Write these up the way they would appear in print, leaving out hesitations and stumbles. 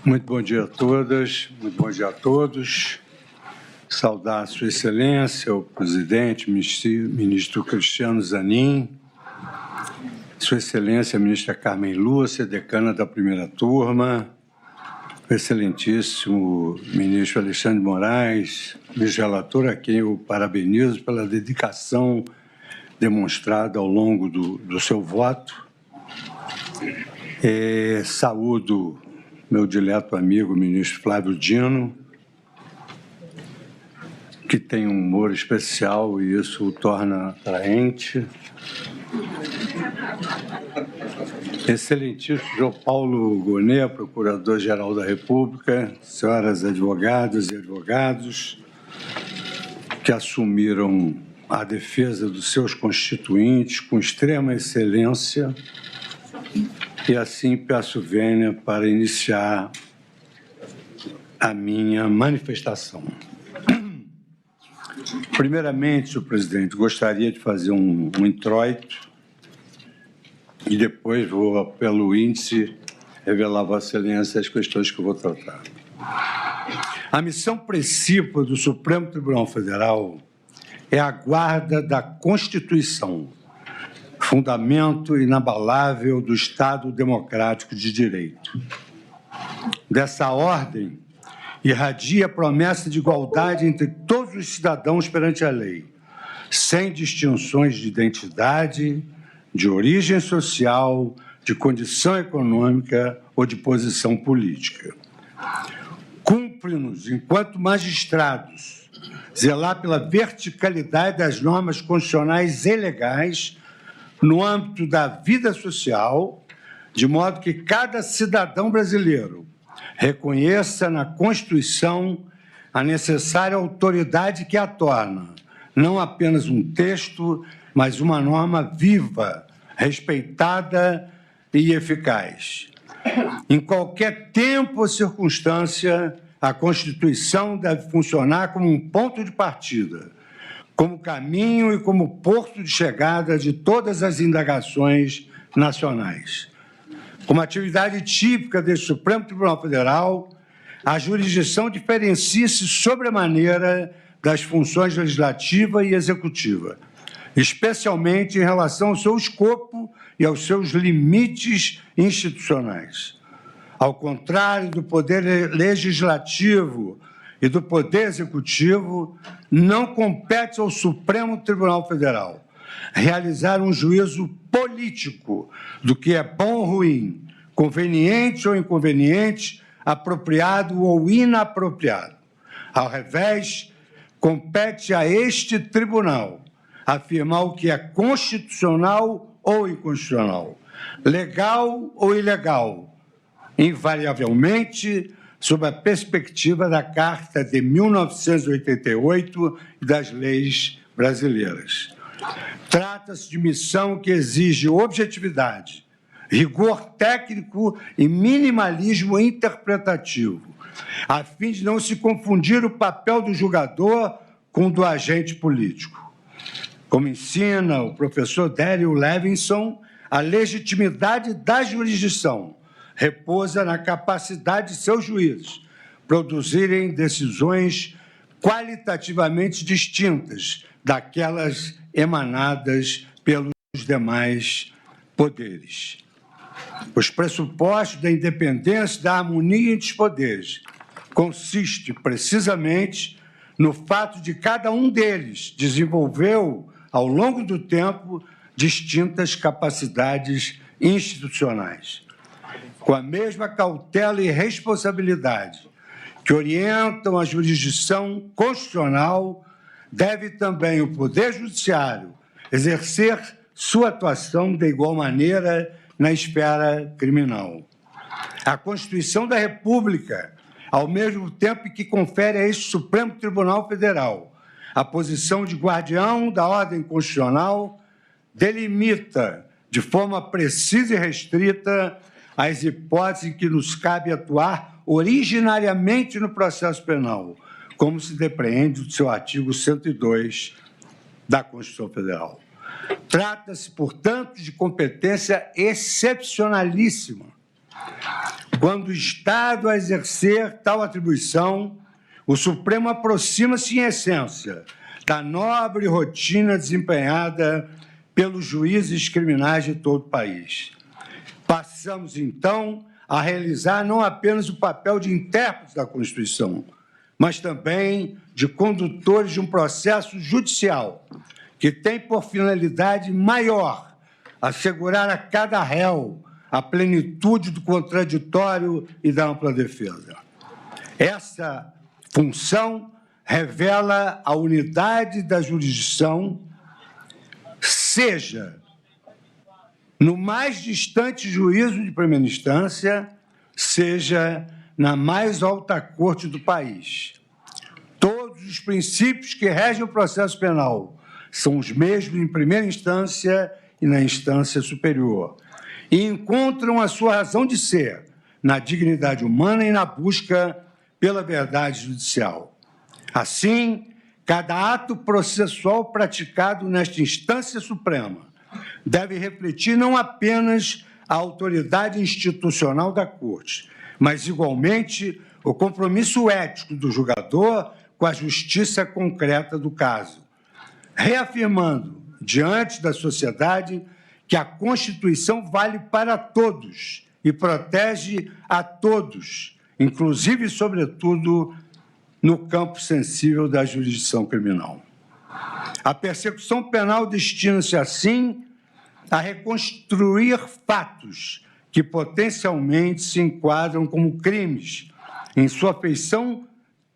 Muito bom dia a todas, muito bom dia a todos. Saudar a Sua Excelência, o presidente, ministro Cristiano Zanin, Sua Excelência, a ministra Carmen Lúcia, decana da primeira turma, o excelentíssimo ministro Alexandre Moraes, vice-relator, a quem eu parabenizo pela dedicação demonstrada ao longo do seu voto. Saúdo meu dileto amigo, o ministro Flávio Dino, que tem um humor especial e isso o torna atraente. Excelentíssimo João Paulo Gonet, Procurador-Geral da República, senhoras advogadas e advogados que assumiram a defesa dos seus constituintes com extrema excelência, e assim peço vênia para iniciar a minha manifestação. Primeiramente, senhor presidente, gostaria de fazer um introito e depois vou, pelo índice, revelar a Vossa Excelência as questões que eu vou tratar. A missão principal do Supremo Tribunal Federal é a guarda da Constituição, fundamento inabalável do Estado democrático de direito. Dessa ordem, irradia a promessa de igualdade entre todos os cidadãos perante a lei, sem distinções de identidade, de origem social, de condição econômica ou de posição política. Cumpre-nos, enquanto magistrados, zelar pela verticalidade das normas constitucionais e legais no âmbito da vida social, de modo que cada cidadão brasileiro reconheça na Constituição a necessária autoridade que a torna, não apenas um texto, mas uma norma viva, respeitada e eficaz. Em qualquer tempo ou circunstância, a Constituição deve funcionar como um ponto de partida, como caminho e como porto de chegada de todas as indagações nacionais. Como atividade típica deste Supremo Tribunal Federal, a jurisdição diferencia-se sobremaneira das funções legislativa e executiva, especialmente em relação ao seu escopo e aos seus limites institucionais. Ao contrário do Poder Legislativo e do Poder Executivo, não compete ao Supremo Tribunal Federal realizar um juízo político do que é bom ou ruim, conveniente ou inconveniente, apropriado ou inapropriado. Ao revés, compete a este tribunal afirmar o que é constitucional ou inconstitucional, legal ou ilegal, invariavelmente sob a perspectiva da Carta de 1988 e das leis brasileiras. Trata-se de missão que exige objetividade, rigor técnico e minimalismo interpretativo, a fim de não se confundir o papel do julgador com o do agente político. Como ensina o professor Daryl Levinson, a legitimidade da jurisdição repousa na capacidade de seus juízes produzirem decisões qualitativamente distintas daquelas emanadas pelos demais poderes. Os pressupostos da independência e da harmonia entre os poderes consiste precisamente no fato de cada um deles desenvolveu, ao longo do tempo, distintas capacidades institucionais. Com a mesma cautela e responsabilidade que orientam a jurisdição constitucional, deve também o Poder Judiciário exercer sua atuação de igual maneira na esfera criminal. A Constituição da República, ao mesmo tempo que confere a este Supremo Tribunal Federal a posição de guardião da ordem constitucional, delimita de forma precisa e restrita as hipóteses em que nos cabe atuar originariamente no processo penal, como se depreende do seu artigo 102 da Constituição Federal. Trata-se, portanto, de competência excepcionalíssima, Quando o Estado a exercer tal atribuição, o Supremo aproxima-se, em essência, da nobre rotina desempenhada pelos juízes criminais de todo o país. Passamos, então, a realizar não apenas o papel de intérpretes da Constituição, mas também de condutores de um processo judicial que tem por finalidade maior assegurar a cada réu a plenitude do contraditório e da ampla defesa. Essa função revela a unidade da jurisdição, seja no mais distante juízo de primeira instância, seja na mais alta corte do país. Todos os princípios que regem o processo penal são os mesmos em primeira instância e na instância superior, e encontram a sua razão de ser na dignidade humana e na busca pela verdade judicial. Assim, cada ato processual praticado nesta instância suprema deve refletir não apenas a autoridade institucional da Corte, mas, igualmente, o compromisso ético do julgador com a justiça concreta do caso, reafirmando, diante da sociedade, que a Constituição vale para todos e protege a todos, inclusive e sobretudo no campo sensível da jurisdição criminal. A persecução penal destina-se, assim, a reconstruir fatos que potencialmente se enquadram como crimes em sua feição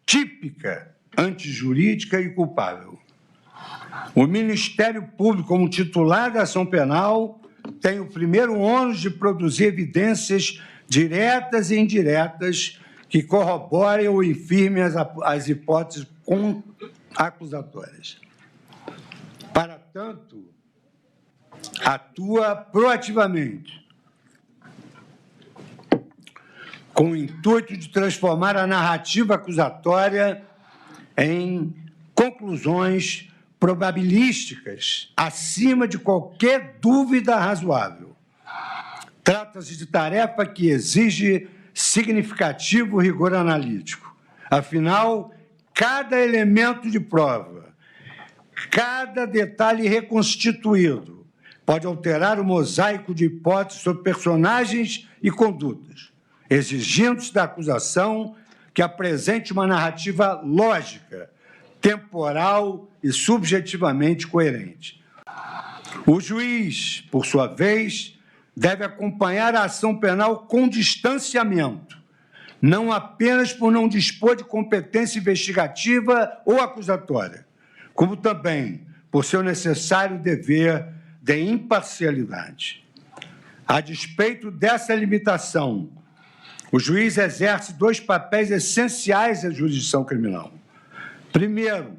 típica, antijurídica e culpável. O Ministério Público, como titular da ação penal, tem o primeiro ônus de produzir evidências diretas e indiretas que corroborem ou infirmem as hipóteses acusatórias. Para tanto, atua proativamente, com o intuito de transformar a narrativa acusatória em conclusões probabilísticas, acima de qualquer dúvida razoável. Trata-se de tarefa que exige significativo rigor analítico. Afinal, cada elemento de prova, cada detalhe reconstituído, pode alterar o mosaico de hipóteses sobre personagens e condutas, exigindo-se da acusação que apresente uma narrativa lógica, temporal e subjetivamente coerente. O juiz, por sua vez, deve acompanhar a ação penal com distanciamento, não apenas por não dispor de competência investigativa ou acusatória, como também por seu necessário dever de imparcialidade. A despeito dessa limitação, o juiz exerce dois papéis essenciais à jurisdição criminal. Primeiro,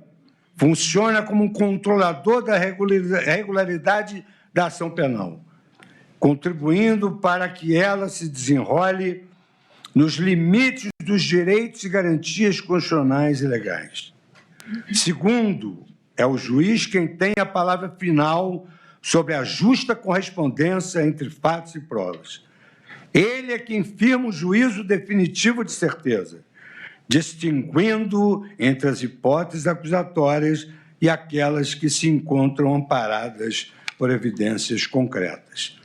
funciona como um controlador da regularidade da ação penal, contribuindo para que ela se desenrole nos limites dos direitos e garantias constitucionais e legais. Segundo, é o juiz quem tem a palavra final sobre a justa correspondência entre fatos e provas. Ele é quem firma o juízo definitivo de certeza, distinguindo entre as hipóteses acusatórias e aquelas que se encontram amparadas por evidências concretas.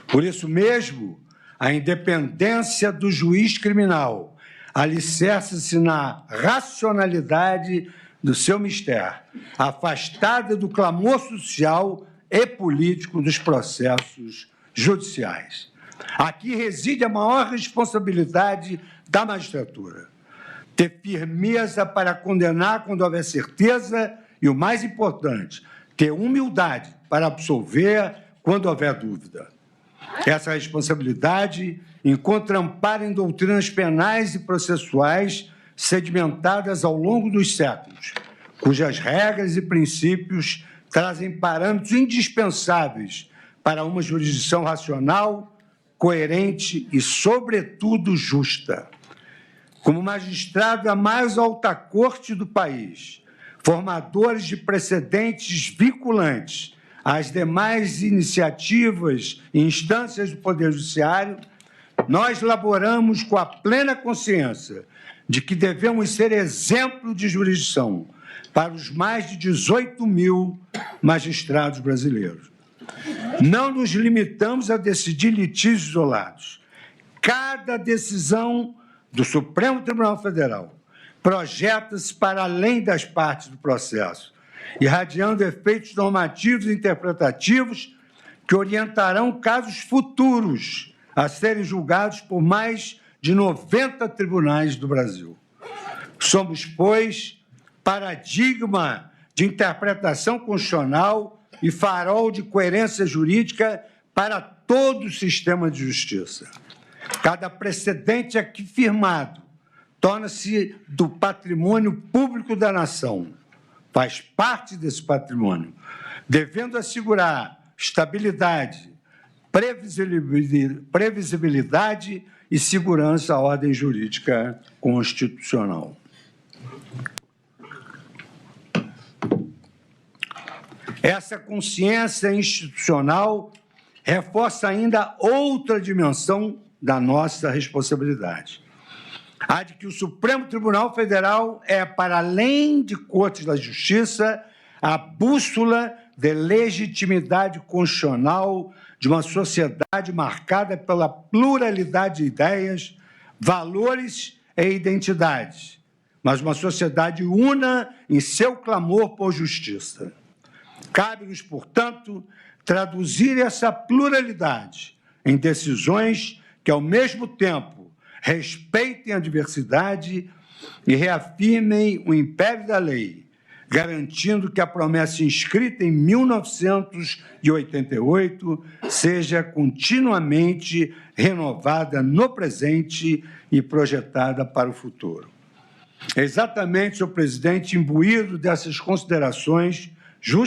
Por isso mesmo, a independência do juiz criminal alicerça-se na racionalidade do seu mistério, afastada do clamor social e político dos processos judiciais. Aqui reside a maior responsabilidade da magistratura: ter firmeza para condenar quando houver certeza e, o mais importante, ter humildade para absolver quando houver dúvida. Essa responsabilidade encontra amparo em doutrinas penais e processuais sedimentadas ao longo dos séculos, cujas regras e princípios trazem parâmetros indispensáveis para uma jurisdição racional, coerente e, sobretudo, justa. Como magistrado da mais alta corte do país, formadores de precedentes vinculantes às demais iniciativas e instâncias do Poder Judiciário, nós laboramos com a plena consciência de que devemos ser exemplo de jurisdição para os mais de 18 mil magistrados brasileiros. Não nos limitamos a decidir litígios isolados. Cada decisão do Supremo Tribunal Federal projeta-se para além das partes do processo, irradiando efeitos normativos e interpretativos que orientarão casos futuros a serem julgados por mais de 90 tribunais do Brasil. Somos, pois, paradigma de interpretação constitucional e farol de coerência jurídica para todo o sistema de justiça. Cada precedente aqui firmado torna-se do patrimônio público da nação, faz parte desse patrimônio, devendo assegurar estabilidade, previsibilidade e segurança à ordem jurídica constitucional. Essa consciência institucional reforça ainda outra dimensão da nossa responsabilidade. A de que o Supremo Tribunal Federal é, para além de cortes da justiça, a bússola de legitimidade constitucional de uma sociedade marcada pela pluralidade de ideias, valores e identidades, mas uma sociedade una em seu clamor por justiça. Cabe-nos, portanto, traduzir essa pluralidade em decisões que, ao mesmo tempo, respeitem a diversidade e reafirmem o império da lei, garantindo que a promessa inscrita em 1988 seja continuamente renovada no presente e projetada para o futuro. É exatamente, senhor presidente, imbuído dessas considerações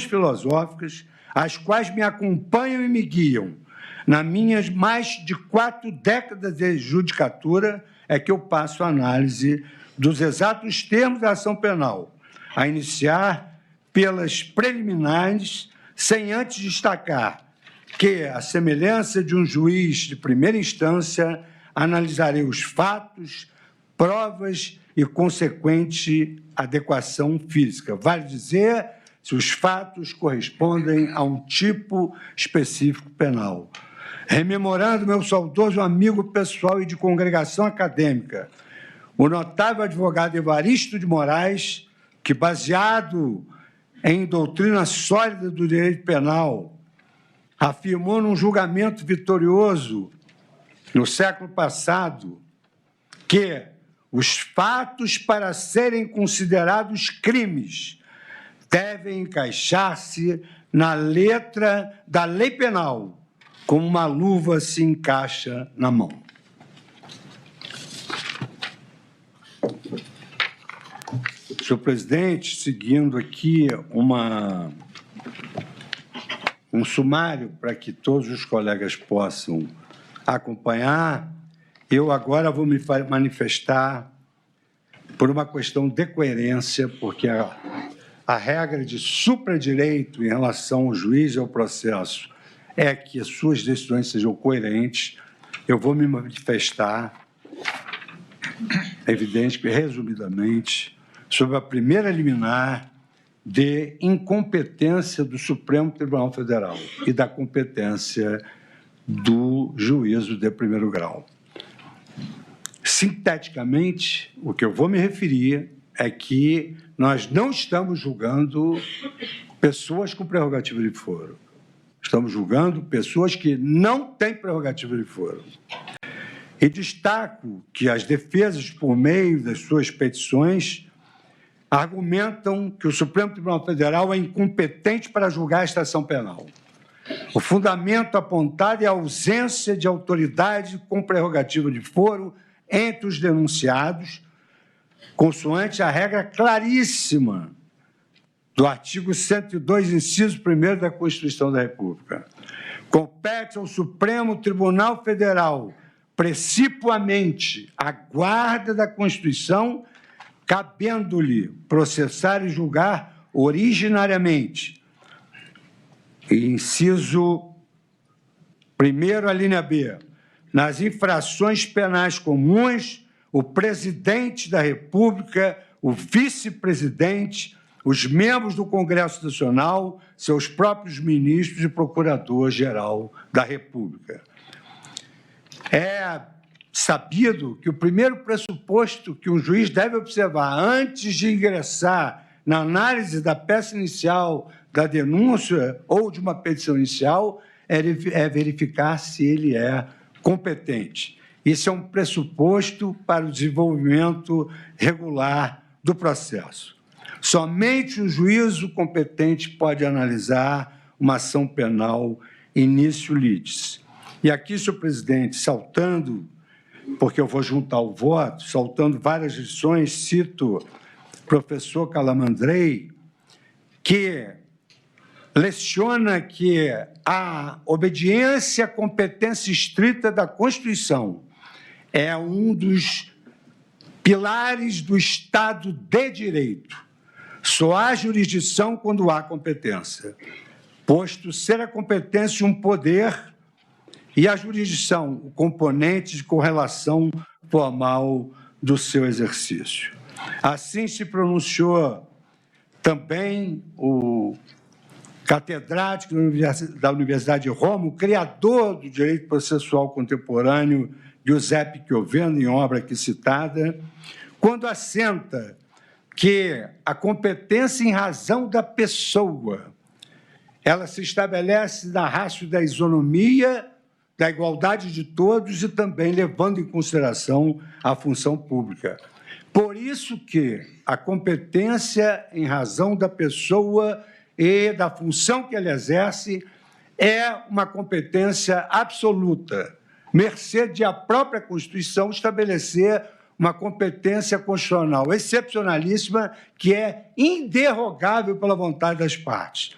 filosóficas, as quais me acompanham e me guiam nas minhas mais de 4 décadas de judicatura, é que eu passo a análise dos exatos termos da ação penal, a iniciar pelas preliminares, sem antes destacar que, à semelhança de um juiz de primeira instância, analisarei os fatos, provas e consequente adequação física. Vale dizer, se os fatos correspondem a um tipo específico penal. Rememorando meu saudoso amigo pessoal e de congregação acadêmica, o notável advogado Evaristo de Moraes, que, baseado em doutrina sólida do direito penal, afirmou num julgamento vitorioso no século passado que os fatos, para serem considerados crimes, devem encaixar-se na letra da lei penal, como uma luva se encaixa na mão. Senhor presidente, seguindo aqui um sumário para que todos os colegas possam acompanhar, eu agora vou me manifestar por uma questão de coerência, porque a regra de supradireito em relação ao juiz e ao processo é que as suas decisões sejam coerentes. Eu vou me manifestar, é evidente que, resumidamente, sobre a primeira liminar de incompetência do Supremo Tribunal Federal e da competência do juízo de primeiro grau. Sinteticamente, o que eu vou me referir é que nós não estamos julgando pessoas com prerrogativa de foro. Estamos julgando pessoas que não têm prerrogativa de foro. E destaco que as defesas, por meio das suas petições, argumentam que o Supremo Tribunal Federal é incompetente para julgar esta ação penal. O fundamento apontado é a ausência de autoridade com prerrogativa de foro entre os denunciados, consoante a regra claríssima do artigo 102, inciso 1º da Constituição da República. Compete ao Supremo Tribunal Federal, precipuamente, a guarda da Constituição, cabendo-lhe processar e julgar originariamente. E inciso 1º, a linha B, nas infrações penais comuns, o presidente da República, o vice-presidente, os membros do Congresso Nacional, seus próprios ministros e procurador-geral da República. É sabido que o primeiro pressuposto que um juiz deve observar antes de ingressar na análise da peça inicial, da denúncia ou de uma petição inicial é verificar se ele é competente. Isso é um pressuposto para o desenvolvimento regular do processo. Somente o juízo competente pode analisar uma ação penal início litis. E aqui, senhor presidente, saltando, porque eu vou juntar o voto, saltando várias lições, cito o professor Calamandrei, que leciona que a obediência à competência estrita da Constituição é um dos pilares do Estado de Direito. Só há jurisdição quando há competência, posto ser a competência um poder e a jurisdição o componente de correlação formal do seu exercício. Assim se pronunciou também o catedrático da Universidade de Roma, o criador do direito processual contemporâneo, Giuseppe Chioveno, em obra aqui citada, quando assenta que a competência em razão da pessoa, ela se estabelece na ratio da isonomia, da igualdade de todos e também levando em consideração a função pública. Por isso que a competência em razão da pessoa e da função que ele exerce é uma competência absoluta, mercê de a própria Constituição estabelecer uma competência constitucional excepcionalíssima que é inderrogável pela vontade das partes.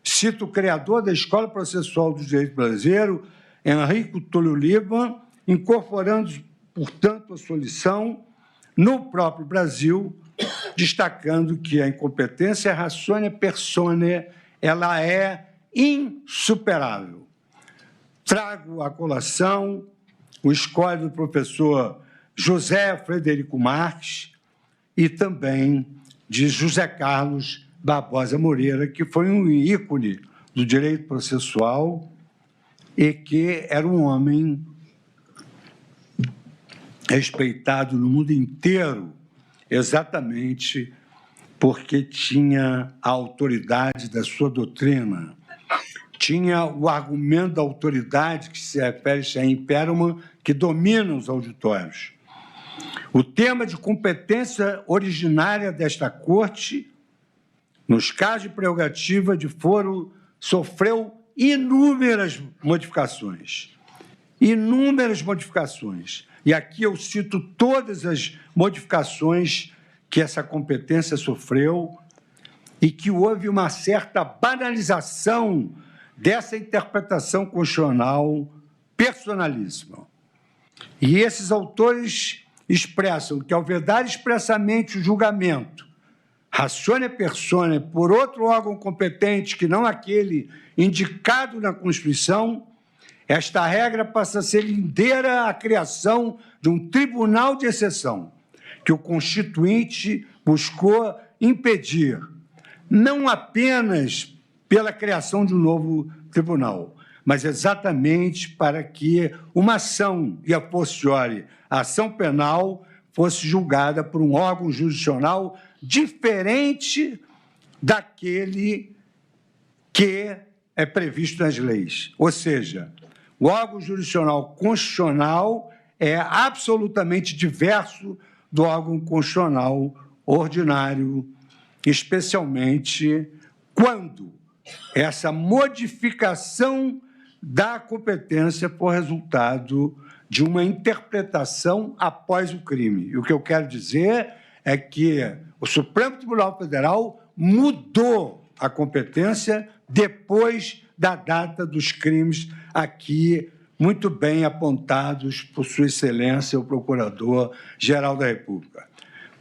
Cito o criador da Escola Processual do Direito Brasileiro, Enrico Túlio Liban, incorporando, portanto, a sua lição no próprio Brasil, destacando que a incompetência ratione persone, ela é insuperável. Trago à colação o escolho do professor José Frederico Marques e também de José Carlos Barbosa Moreira, que foi um ícone do direito processual e que era um homem respeitado no mundo inteiro, exatamente porque tinha a autoridade da sua doutrina, tinha o argumento da autoridade que se refere a Perelman, que domina os auditórios. O tema de competência originária desta Corte, nos casos de prerrogativa de foro, sofreu inúmeras modificações. Inúmeras modificações. E aqui eu cito todas as modificações que essa competência sofreu e que houve uma certa banalização dessa interpretação constitucional personalíssima. E esses autores expressam que, ao vedar expressamente o julgamento, ratione persone, por outro órgão competente que não aquele indicado na Constituição, esta regra passa a ser lindeira à criação de um tribunal de exceção, que o Constituinte buscou impedir, não apenas pela criação de um novo tribunal, mas exatamente para que uma ação, e a posteriori, a ação penal, fosse julgada por um órgão jurisdicional diferente daquele que é previsto nas leis. Ou seja, o órgão jurisdicional constitucional é absolutamente diverso do órgão constitucional ordinário, especialmente quando essa modificação da competência for resultado de uma interpretação após o crime. E o que eu quero dizer é que o Supremo Tribunal Federal mudou a competência depois da data dos crimes aqui muito bem apontados por Sua Excelência, o Procurador-Geral da República.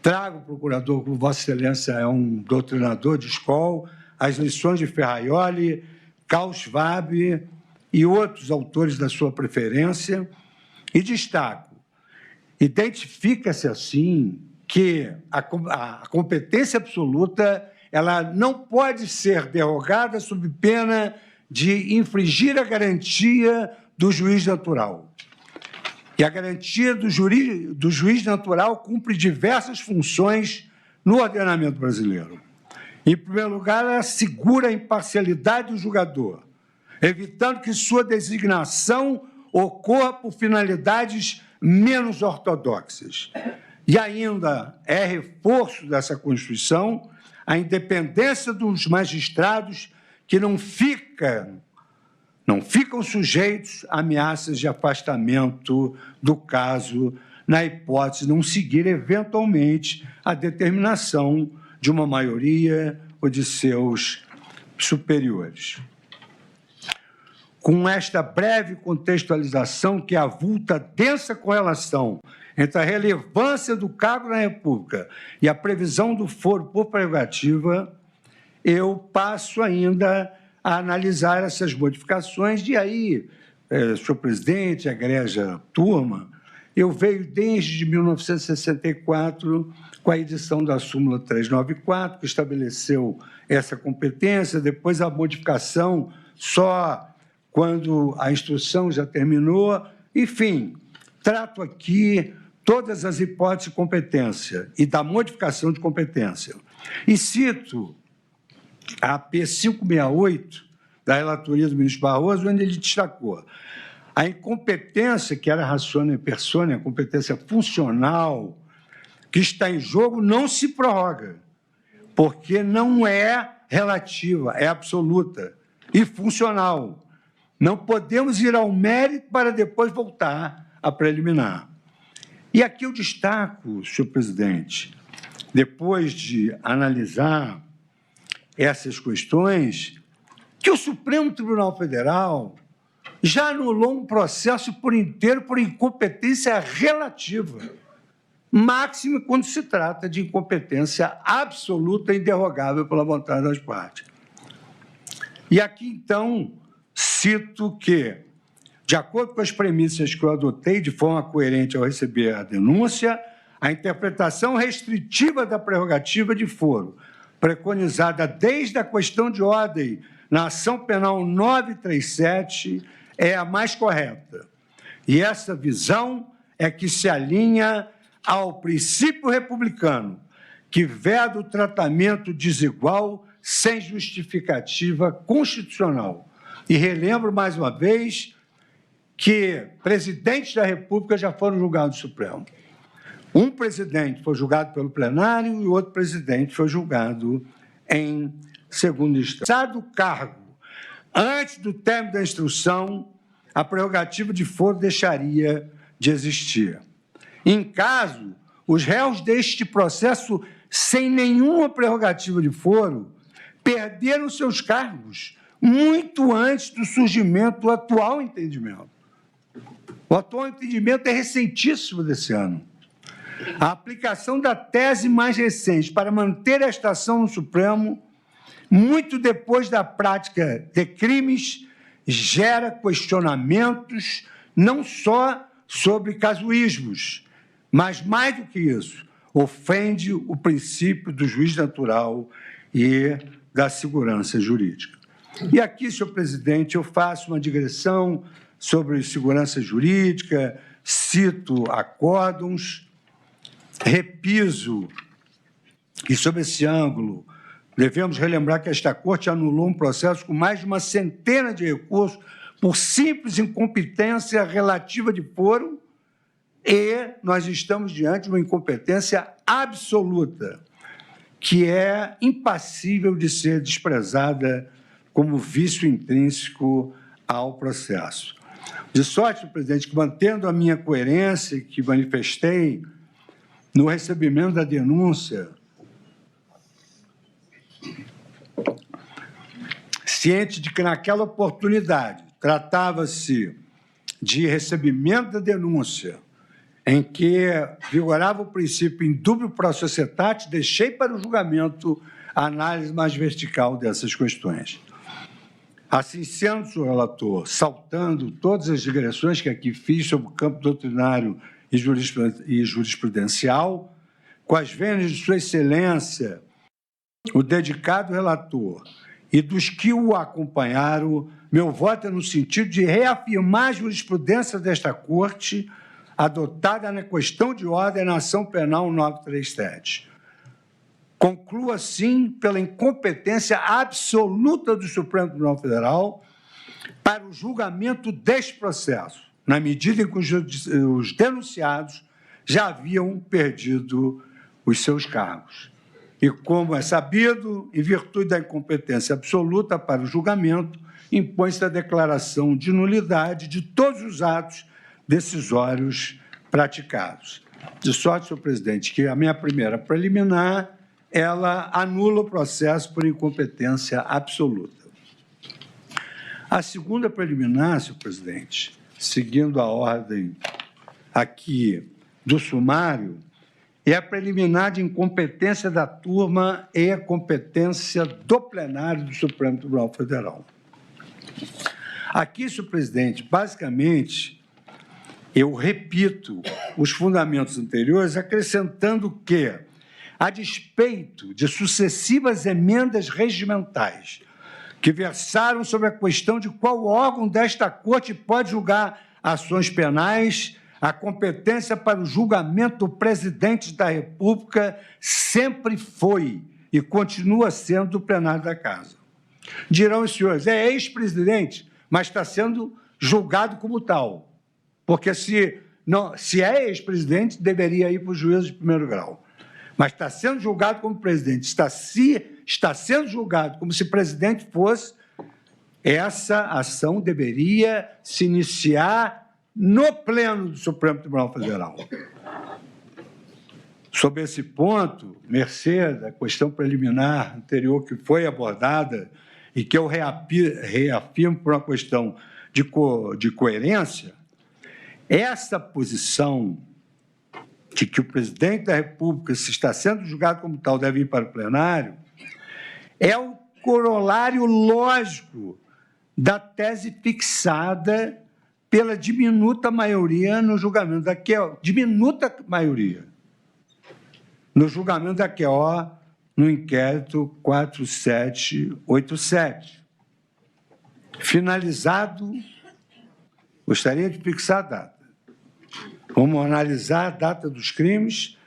Trago, procurador, como Vossa Excelência é um doutrinador de escola, as lições de Ferraioli, Karl Schwab e outros autores da sua preferência, E destaco, identifica-se assim que a competência absoluta ela não pode ser derrogada sob pena de infringir a garantia do juiz natural. E a garantia do juiz natural cumpre diversas funções no ordenamento brasileiro. Em primeiro lugar, ela assegura a imparcialidade do julgador, evitando que sua designação ocorra por finalidades menos ortodoxas. E ainda é reforço dessa Constituição a independência dos magistrados que não ficam sujeitos a ameaças de afastamento do caso, na hipótese de não seguir eventualmente a determinação de uma maioria ou de seus superiores. Com esta breve contextualização que avulta a densa correlação entre a relevância do cargo na República e a previsão do foro por prerrogativa, eu passo ainda a analisar essas modificações. E aí, senhor presidente, egrégia turma, eu venho desde 1964 com a edição da súmula 394, que estabeleceu essa competência, depois a modificação só quando a instrução já terminou. Enfim, trato aqui todas as hipóteses de competência e da modificação de competência. E cito a P568, da relatoria do ministro Barroso, onde ele destacou a incompetência, que era ratione persone, a competência funcional, que está em jogo, não se prorroga, porque não é relativa, é absoluta e funcional. Não podemos ir ao mérito para depois voltar à preliminar. E aqui eu destaco, senhor presidente, depois de analisar essas questões, que o Supremo Tribunal Federal já anulou um processo por inteiro por incompetência relativa, máximo quando se trata de incompetência absoluta e inderrogável pela vontade das partes. E aqui, então, cito que, de acordo com as premissas que eu adotei de forma coerente ao receber a denúncia, a interpretação restritiva da prerrogativa de foro, preconizada desde a questão de ordem na ação penal 937, é a mais correta. E essa visão é que se alinha ao princípio republicano, que veda o tratamento desigual sem justificativa constitucional. E relembro mais uma vez que presidentes da República já foram julgados no Supremo. Um presidente foi julgado pelo plenário e o outro presidente foi julgado em segunda instância. Passado o cargo, antes do término da instrução, a prerrogativa de foro deixaria de existir. Em caso, os réus deste processo, sem nenhuma prerrogativa de foro, perderam seus cargos muito antes do surgimento do atual entendimento. O atual entendimento é recentíssimo desse ano. A aplicação da tese mais recente para manter esta ação no Supremo, muito depois da prática de crimes, gera questionamentos não só sobre casuísmos, mas, mais do que isso, ofende o princípio do juiz natural e da segurança jurídica. E aqui, senhor presidente, eu faço uma digressão sobre segurança jurídica, cito acórdons, repiso que, sob esse ângulo, devemos relembrar que esta Corte anulou um processo com mais de uma centena de recursos por simples incompetência relativa de foro, e nós estamos diante de uma incompetência absoluta, que é impassível de ser desprezada como vício intrínseco ao processo. De sorte, presidente, que, mantendo a minha coerência que manifestei no recebimento da denúncia, ciente de que, naquela oportunidade, tratava-se de recebimento da denúncia, em que vigorava o princípio indubio pro societate, deixei para o julgamento a análise mais vertical dessas questões. Assim sendo, senhor relator, saltando todas as digressões que aqui fiz sobre o campo doutrinário e jurisprudencial, com as vênias de sua excelência, o dedicado relator e dos que o acompanharam, meu voto é no sentido de reafirmar a jurisprudência desta Corte, adotada na questão de ordem na ação penal 937. Concluo, assim, pela incompetência absoluta do Supremo Tribunal Federal para o julgamento deste processo, na medida em que os denunciados já haviam perdido os seus cargos. E, como é sabido, em virtude da incompetência absoluta para o julgamento, impõe-se a declaração de nulidade de todos os atos decisórios praticados. De sorte, senhor presidente, que a minha primeira preliminar, ela anula o processo por incompetência absoluta. A segunda preliminar, senhor presidente, seguindo a ordem aqui do sumário, é a preliminar de incompetência da turma e a competência do plenário do Supremo Tribunal Federal. Aqui, senhor presidente, basicamente, eu repito os fundamentos anteriores, acrescentando que, a despeito de sucessivas emendas regimentais que versaram sobre a questão de qual órgão desta Corte pode julgar ações penais, a competência para o julgamento do presidente da República sempre foi e continua sendo do plenário da Casa. Dirão os senhores, é ex-presidente, mas está sendo julgado como tal, porque se é ex-presidente, deveria ir para o juízo de primeiro grau. Mas está sendo julgado como presidente, está sendo julgado como se presidente fosse, essa ação deveria se iniciar no pleno do Supremo Tribunal Federal. Sobre esse ponto, mercê da questão preliminar anterior que foi abordada e que eu reafirmo por uma questão de coerência, essa posição de que o presidente da República, se está sendo julgado como tal, deve ir para o plenário, é o corolário lógico da tese fixada pela diminuta maioria no julgamento da QO, diminuta maioria, no julgamento da QO no inquérito 4787. Finalizado, gostaria de fixar a data. Vamos analisar a data dos crimes,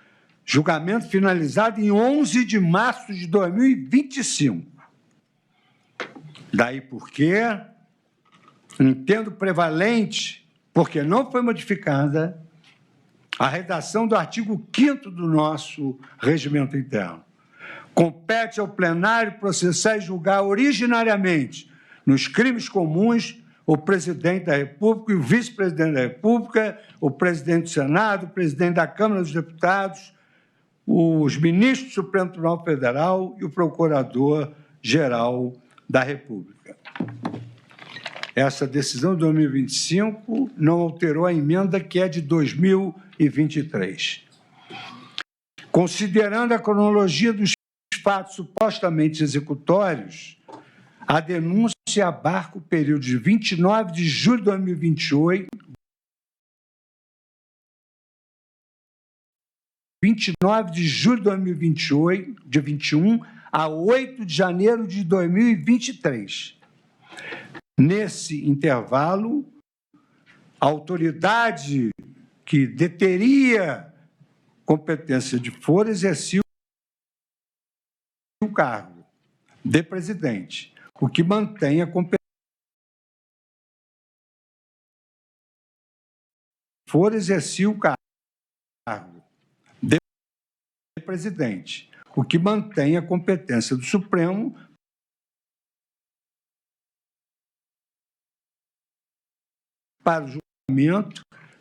julgamento finalizado em 11 de março de 2025. Daí porque entendo prevalente, porque não foi modificada, a redação do artigo 5º do nosso regimento interno. Compete ao plenário processar e julgar originariamente, nos crimes comuns, o presidente da República e o vice-presidente da República, o presidente do Senado, o presidente da Câmara dos Deputados, os ministros do Supremo Tribunal Federal e o procurador-geral da República. Essa decisão de 2025 não alterou a emenda que é de 2023. Considerando a cronologia dos fatos supostamente executórios, a denúncia abarca o período de 29 de julho de 2028, 29 de julho de 2028, de 21 a 8 de janeiro de 2023. Nesse intervalo, a autoridade que deteria competência de foro exercia o cargo de presidente, o que mantém a competência for exercer o cargo de presidente, o que mantém a competência do Supremo para o julgamento,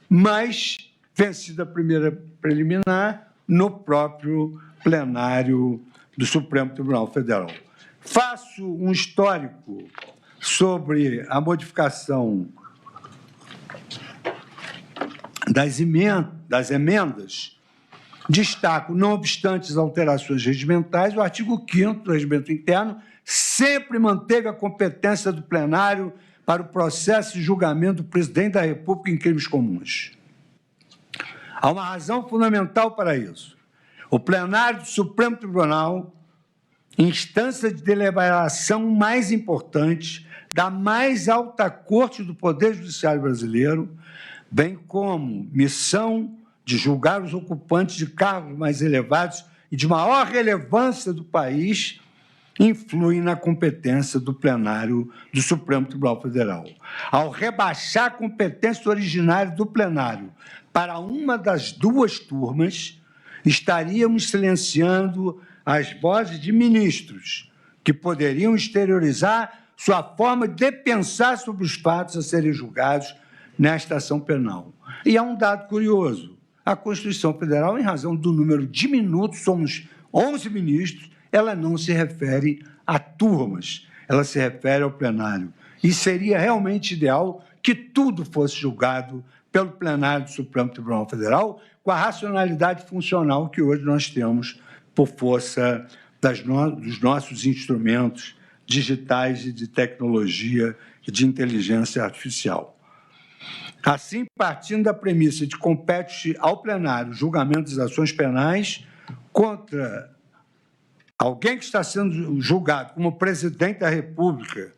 mas, vencida a primeira preliminar, no próprio plenário do Supremo Tribunal Federal. Faço um histórico sobre a modificação das emendas. Destaco, não obstante as alterações regimentais, o artigo 5º do Regimento Interno sempre manteve a competência do plenário para o processo de julgamento do presidente da República em crimes comuns. Há uma razão fundamental para isso. O plenário do Supremo Tribunal, instância de deliberação mais importante da mais alta corte do Poder Judiciário brasileiro, bem como missão de julgar os ocupantes de cargos mais elevados e de maior relevância do país, influem na competência do plenário do Supremo Tribunal Federal. Ao rebaixar a competência originária do plenário para uma das duas turmas, estaríamos silenciando as vozes de ministros que poderiam exteriorizar sua forma de pensar sobre os fatos a serem julgados nesta ação penal. E há um dado curioso. A Constituição Federal, em razão do número diminuto, somos 11 ministros, ela não se refere a turmas, ela se refere ao plenário. E seria realmente ideal que tudo fosse julgado pelo plenário do Supremo Tribunal Federal, com a racionalidade funcional que hoje nós temos por força dos nossos instrumentos digitais e de tecnologia e de inteligência artificial. Assim, partindo da premissa de que compete ao plenário o julgamento das ações penais contra alguém que está sendo julgado como presidente da República,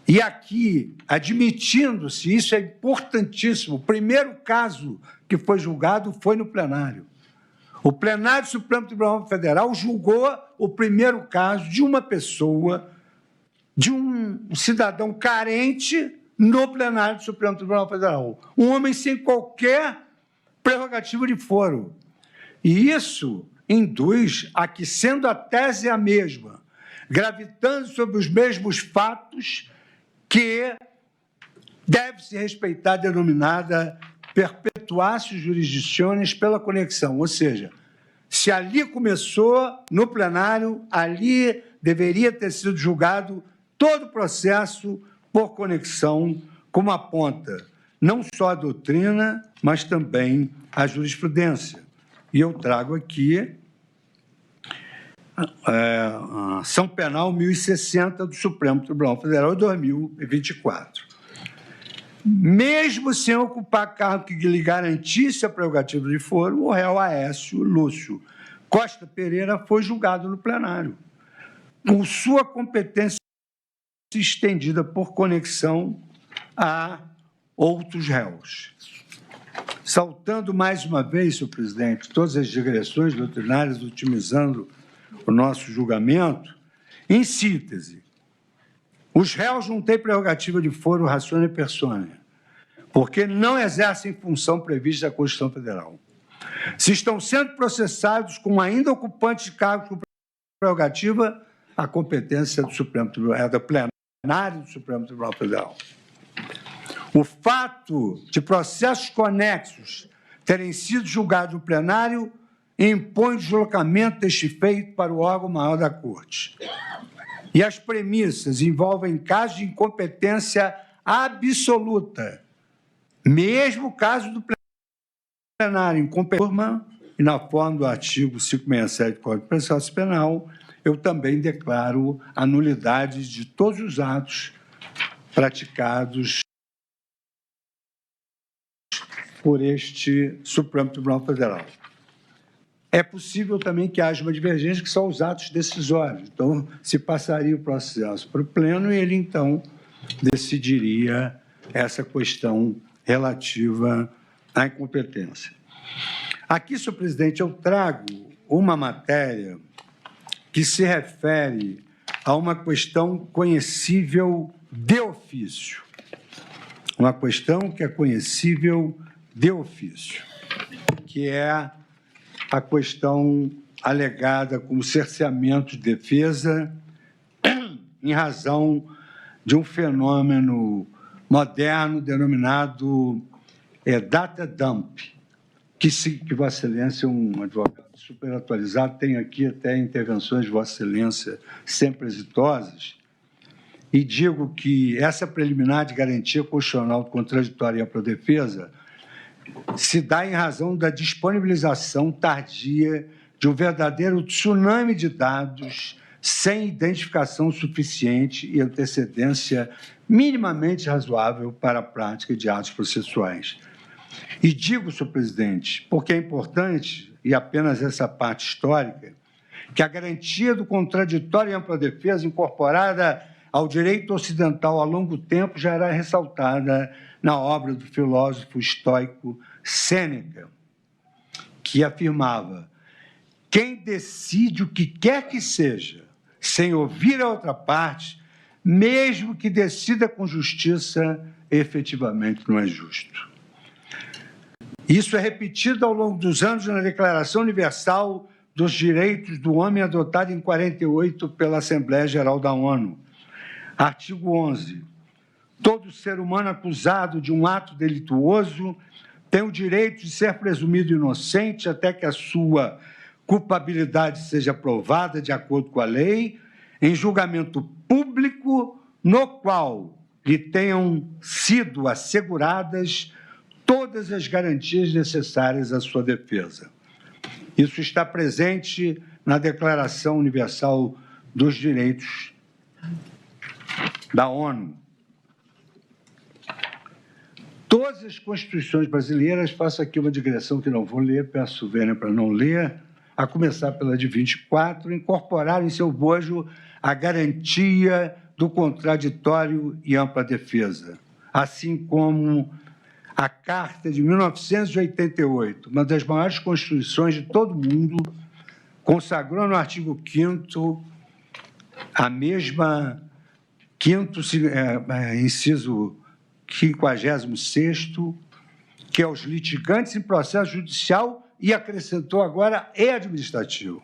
e aqui, admitindo-se, isso é importantíssimo, o primeiro caso que foi julgado foi no plenário. O plenário do Supremo Tribunal Federal julgou o primeiro caso de uma pessoa, de um cidadão carente, no plenário do Supremo Tribunal Federal. Um homem sem qualquer prerrogativa de foro. E isso induz a que, sendo a tese a mesma, gravitando sobre os mesmos fatos, que deve-se respeitar a denominada perpetuatio jurisdictionis pela conexão, ou seja, se ali começou, no plenário, ali deveria ter sido julgado todo o processo por conexão, como aponta não só a doutrina, mas também a jurisprudência. E eu trago aqui a Ação Penal 1060 do Supremo Tribunal Federal de 2024. Mesmo sem ocupar cargo que lhe garantisse a prerrogativa de foro, o réu Aécio Lúcio Costa Pereira foi julgado no plenário, com sua competência estendida por conexão a outros réus. Saltando mais uma vez, senhor presidente, todas as digressões doutrinárias, otimizando o nosso julgamento, em síntese, os réus não têm prerrogativa de foro ratione persone, porque não exercem função prevista da Constituição Federal. Se estão sendo processados como ainda ocupantes de cargos com prerrogativa, a competência do Supremo Tribunal, é da plenária do Supremo Tribunal Federal. O fato de processos conexos terem sido julgados no plenário impõe o deslocamento deste feito para o órgão maior da Corte. E as premissas envolvem casos de incompetência absoluta, mesmo o caso do plenário incompetente, e na forma do artigo 567 do Código de Processo Penal, eu também declaro a nulidade de todos os atos praticados por este Supremo Tribunal Federal. É possível também que haja uma divergência, que são os atos decisórios. Então, se passaria o processo para o pleno e ele, então, decidiria essa questão relativa à incompetência. Aqui, senhor presidente, eu trago uma matéria que se refere a uma questão conhecível de ofício. Uma questão que é conhecível de ofício, que é a questão alegada como cerceamento de defesa em razão de um fenômeno moderno denominado data dump, que Vossa Excelência é um advogado super atualizado, tem aqui até intervenções de Vossa Excelência sempre exitosas, e digo que essa preliminar de garantia constitucional contraditória para a defesa se dá em razão da disponibilização tardia de um verdadeiro tsunami de dados sem identificação suficiente e antecedência minimamente razoável para a prática de atos processuais. E digo, senhor presidente, porque é importante, e apenas essa parte histórica, que a garantia do contraditório e ampla defesa incorporada ao direito ocidental há longo tempo já era ressaltada na obra do filósofo estoico Sêneca, que afirmava: quem decide o que quer que seja, sem ouvir a outra parte, mesmo que decida com justiça, efetivamente não é justo. Isso é repetido ao longo dos anos na Declaração Universal dos Direitos do Homem, adotada em 48 pela Assembleia Geral da ONU. Artigo 11. Todo ser humano acusado de um ato delituoso tem o direito de ser presumido inocente até que a sua culpabilidade seja provada de acordo com a lei, em julgamento público, no qual lhe tenham sido asseguradas todas as garantias necessárias à sua defesa. Isso está presente na Declaração Universal dos Direitos da ONU. Todas as constituições brasileiras, faço aqui uma digressão que não vou ler, peço vênia para não ler, a começar pela de 24, incorporaram em seu bojo a garantia do contraditório e ampla defesa, assim como a Carta de 1988, uma das maiores constituições de todo o mundo, consagrou no artigo 5º a mesma inciso 56º, que aos litigantes em processo judicial, e acrescentou agora e administrativo.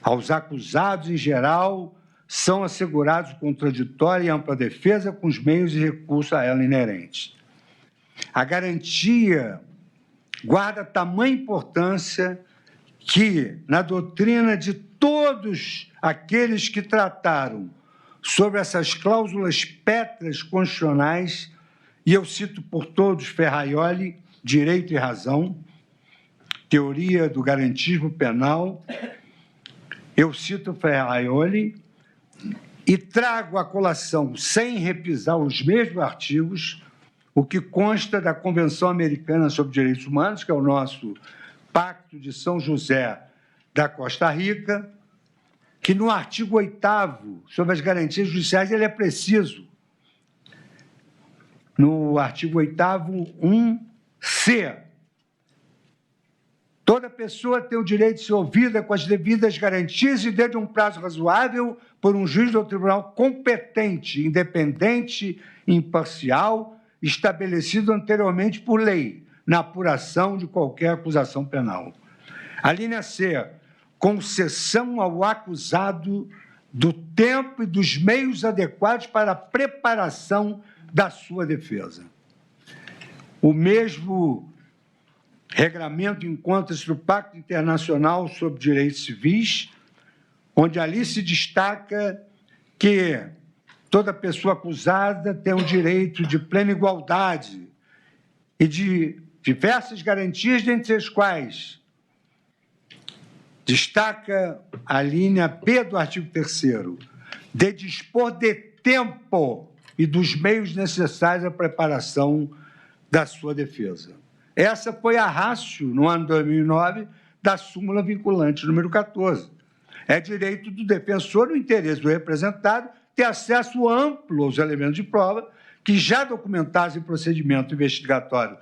Aos acusados, em geral, são assegurados o contraditório e ampla defesa com os meios e recursos a ela inerentes. A garantia guarda tamanha importância que, na doutrina de todos aqueles que trataram sobre essas cláusulas pétreas constitucionais, e eu cito por todos Ferraioli, Direito e Razão, Teoria do Garantismo Penal, eu cito Ferraioli e trago à colação, sem repisar os mesmos artigos, o que consta da Convenção Americana sobre Direitos Humanos, que é o nosso Pacto de São José da Costa Rica, que no artigo 8º, sobre as garantias judiciais, ele é preciso. No artigo 8º, 1c, toda pessoa tem o direito de ser ouvida com as devidas garantias e dentro de um prazo razoável por um juiz ou tribunal competente, independente e imparcial, estabelecido anteriormente por lei, na apuração de qualquer acusação penal. A linha C, concessão ao acusado do tempo e dos meios adequados para a preparação da sua defesa. O mesmo regramento encontra-se no Pacto Internacional sobre Direitos Civis, onde ali se destaca que toda pessoa acusada tem o direito de plena igualdade e de diversas garantias, dentre as quais destaca a linha B do artigo 3º, de dispor de tempo e dos meios necessários à preparação da sua defesa. Essa foi a ratio, no ano 2009, da súmula vinculante número 14. É direito do defensor, o interesse do representado, ter acesso amplo aos elementos de prova que, já documentados em procedimento investigatório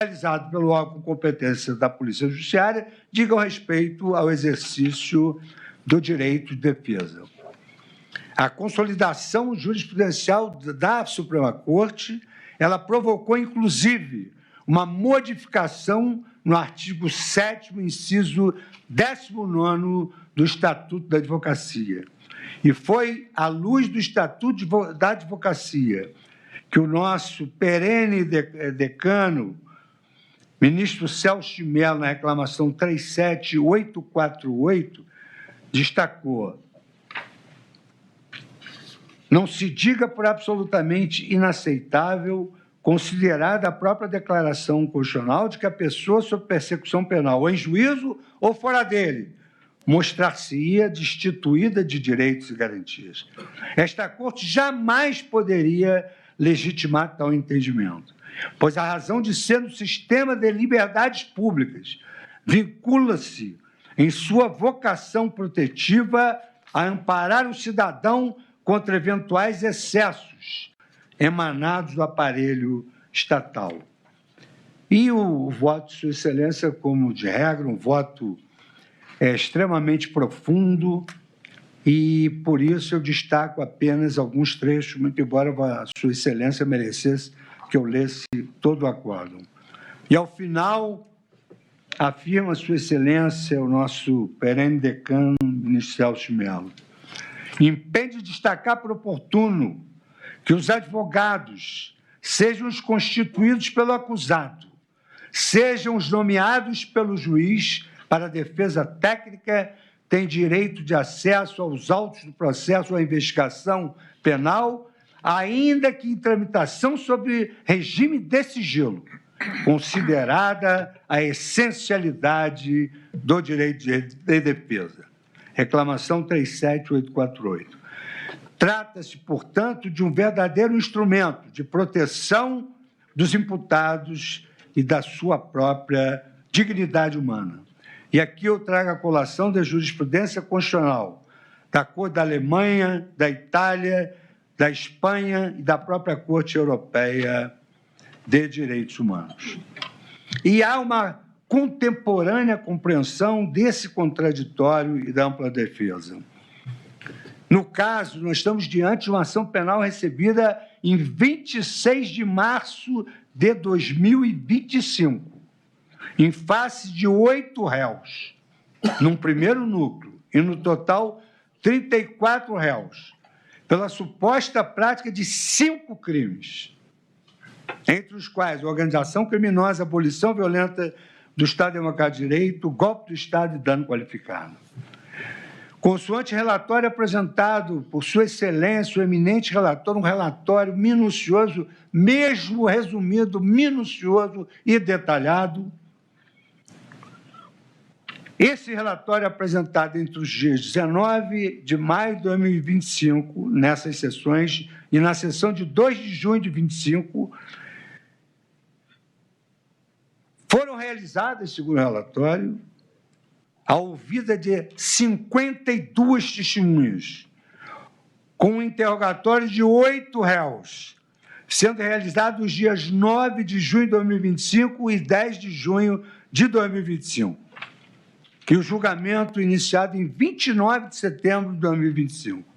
realizado pelo órgão com competência da Polícia Judiciária, digam respeito ao exercício do direito de defesa. A consolidação jurisprudencial da Suprema Corte, ela provocou, inclusive, uma modificação no artigo 7º, inciso 19º do Estatuto da Advocacia. E foi à luz do Estatuto da Advocacia que o nosso perene decano, ministro Celso de Mello, na reclamação 37848, destacou: não se diga por absolutamente inaceitável considerada a própria declaração constitucional de que a pessoa sob persecução penal, ou em juízo ou fora dele, mostrar-se-ia destituída de direitos e garantias. Esta Corte jamais poderia legitimar tal entendimento, pois a razão de ser no sistema de liberdades públicas vincula-se em sua vocação protetiva a amparar o cidadão contra eventuais excessos emanados do aparelho estatal. E o voto de Sua Excelência, como de regra, um voto extremamente profundo, e por isso eu destaco apenas alguns trechos, muito embora a Sua Excelência merecesse que eu lesse todo o acórdão. E, ao final, afirma Sua Excelência, o nosso perene decano, ministro Celso de Mello, impede destacar por oportuno que os advogados sejam os constituídos pelo acusado, sejam os nomeados pelo juiz para a defesa técnica, têm direito de acesso aos autos do processo ou à investigação penal, ainda que em tramitação sob regime de sigilo, considerada a essencialidade do direito de defesa. Reclamação 37848. Trata-se, portanto, de um verdadeiro instrumento de proteção dos imputados e da sua própria dignidade humana. E aqui eu trago a colação da jurisprudência constitucional da Corte da Alemanha, da Itália, da Espanha e da própria Corte Europeia de Direitos Humanos. E há uma contemporânea compreensão desse contraditório e da ampla defesa. No caso, nós estamos diante de uma ação penal recebida em 26 de março de 2025, em face de 8 réus, num primeiro núcleo, e no total 34 réus, pela suposta prática de 5 crimes, entre os quais organização criminosa, abolição violenta do Estado Democrático de Direito, golpe do Estado e dano qualificado. Consoante relatório apresentado por Sua Excelência, o eminente relator, um relatório minucioso, mesmo resumido, minucioso e detalhado. Esse relatório apresentado entre os dias 19 de maio de 2025, nessas sessões, e na sessão de 2 de junho de 2025, foram realizadas, segundo o relatório, a ouvida de 52 testemunhas, com um interrogatório de 8 réus, sendo realizado nos dias 9 de junho de 2025 e 10 de junho de 2025. E o julgamento iniciado em 29 de setembro de 2025.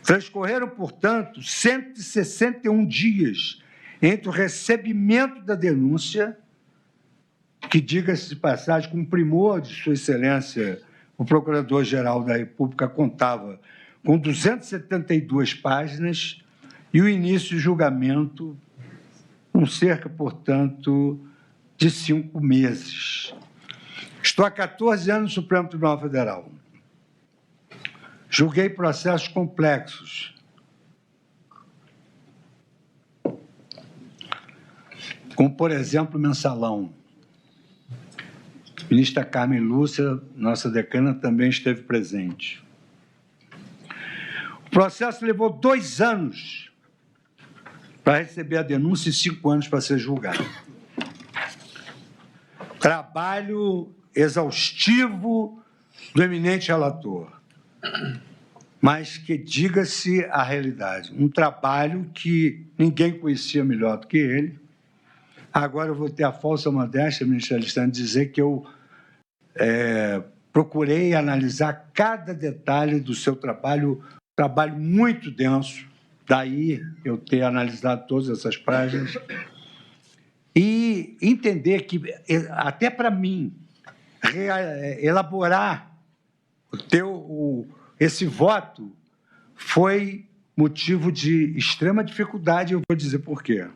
Transcorreram, portanto, 161 dias entre o recebimento da denúncia, que, diga-se de passagem, com primor de Sua Excelência, o Procurador-Geral da República contava com 272 páginas, e o início do julgamento com cerca, portanto, de 5 meses. Estou há 14 anos no Supremo Tribunal Federal. Julguei processos complexos, como, por exemplo, o mensalão. A ministra Carmen Lúcia, nossa decana, também esteve presente. O processo levou 2 anos para receber a denúncia e 5 anos para ser julgado. Trabalho exaustivo do eminente relator, mas que, diga-se a realidade, um trabalho que ninguém conhecia melhor do que ele. Agora eu vou ter a falsa modéstia, ministro Alexandre, de dizer que eu procurei analisar cada detalhe do seu trabalho muito denso, daí eu ter analisado todas essas páginas, e entender que, até para mim, elaborar esse voto foi motivo de extrema dificuldade, eu vou dizer por quê.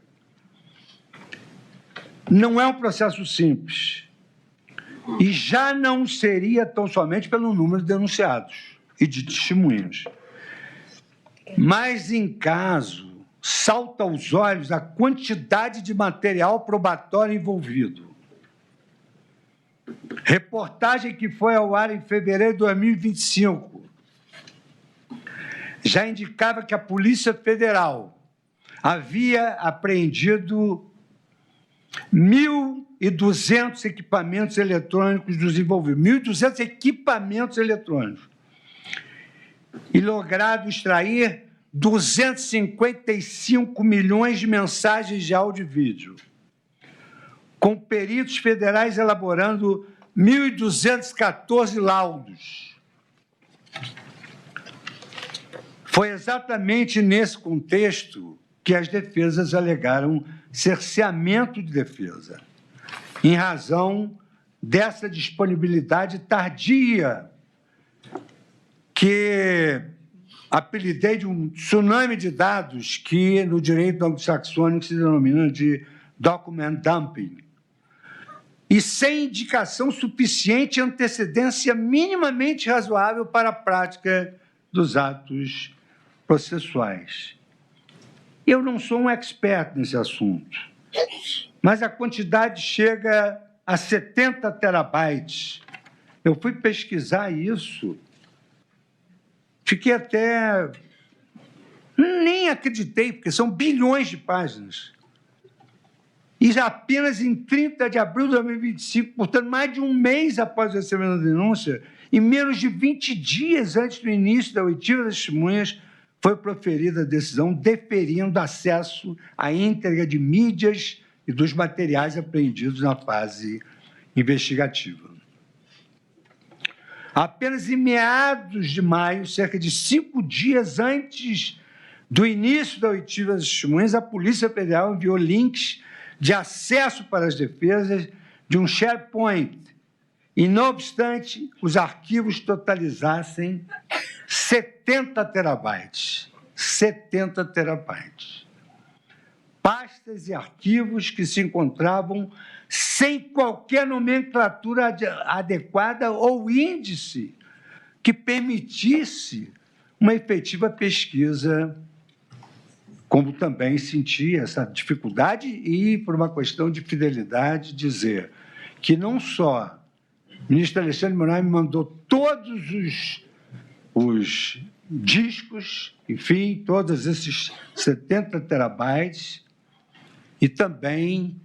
Não é um processo simples, e já não seria tão somente pelo número de denunciados e de testemunhas, mas em caso salta aos olhos a quantidade de material probatório envolvido. Reportagem que foi ao ar em fevereiro de 2025 já indicava que a Polícia Federal havia apreendido 1.200 equipamentos eletrônicos dos envolvidos, 1.200 equipamentos eletrônicos, e logrado extrair 255 milhões de mensagens de áudio e vídeo, com peritos federais elaborando 1.214 laudos. Foi exatamente nesse contexto que as defesas alegaram cerceamento de defesa, em razão dessa disponibilidade tardia, que apelidei de um tsunami de dados que, no direito anglo-saxônico, se denomina de document dumping, e sem indicação suficiente e antecedência minimamente razoável para a prática dos atos processuais. Eu não sou um expert nesse assunto, mas a quantidade chega a 70 terabytes. Eu fui pesquisar isso, fiquei até... nem acreditei, porque são bilhões de páginas. E já apenas em 30 de abril de 2025, portanto, mais de um mês após o recebimento da denúncia, e menos de 20 dias antes do início da oitiva das testemunhas, foi proferida a decisão deferindo acesso à íntegra de mídias e dos materiais apreendidos na fase investigativa. Apenas em meados de maio, cerca de 5 dias antes do início da oitiva das testemunhas, a Polícia Federal enviou links de acesso para as defesas de um SharePoint, e, não obstante, os arquivos totalizassem 70 terabytes. 70 terabytes. Pastas e arquivos que se encontravam sem qualquer nomenclatura adequada ou índice que permitisse uma efetiva pesquisa, como também senti essa dificuldade e, por uma questão de fidelidade, dizer que não só o ministro Alexandre de Moraes me mandou todos os discos, enfim, todos esses 70 terabytes, e também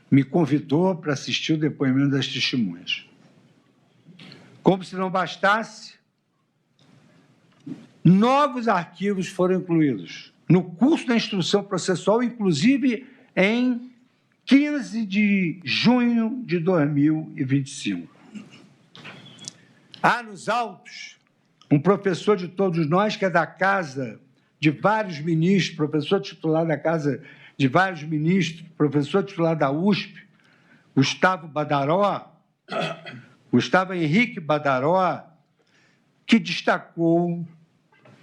me convidou para assistir o depoimento das testemunhas. Como se não bastasse, novos arquivos foram incluídos no curso da instrução processual, inclusive em 15 de junho de 2025. Há nos autos um professor de todos nós, que é da casa de vários ministros, professor titular da casa de vários ministros, professor titular da USP, Gustavo Henrique Badaró, que destacou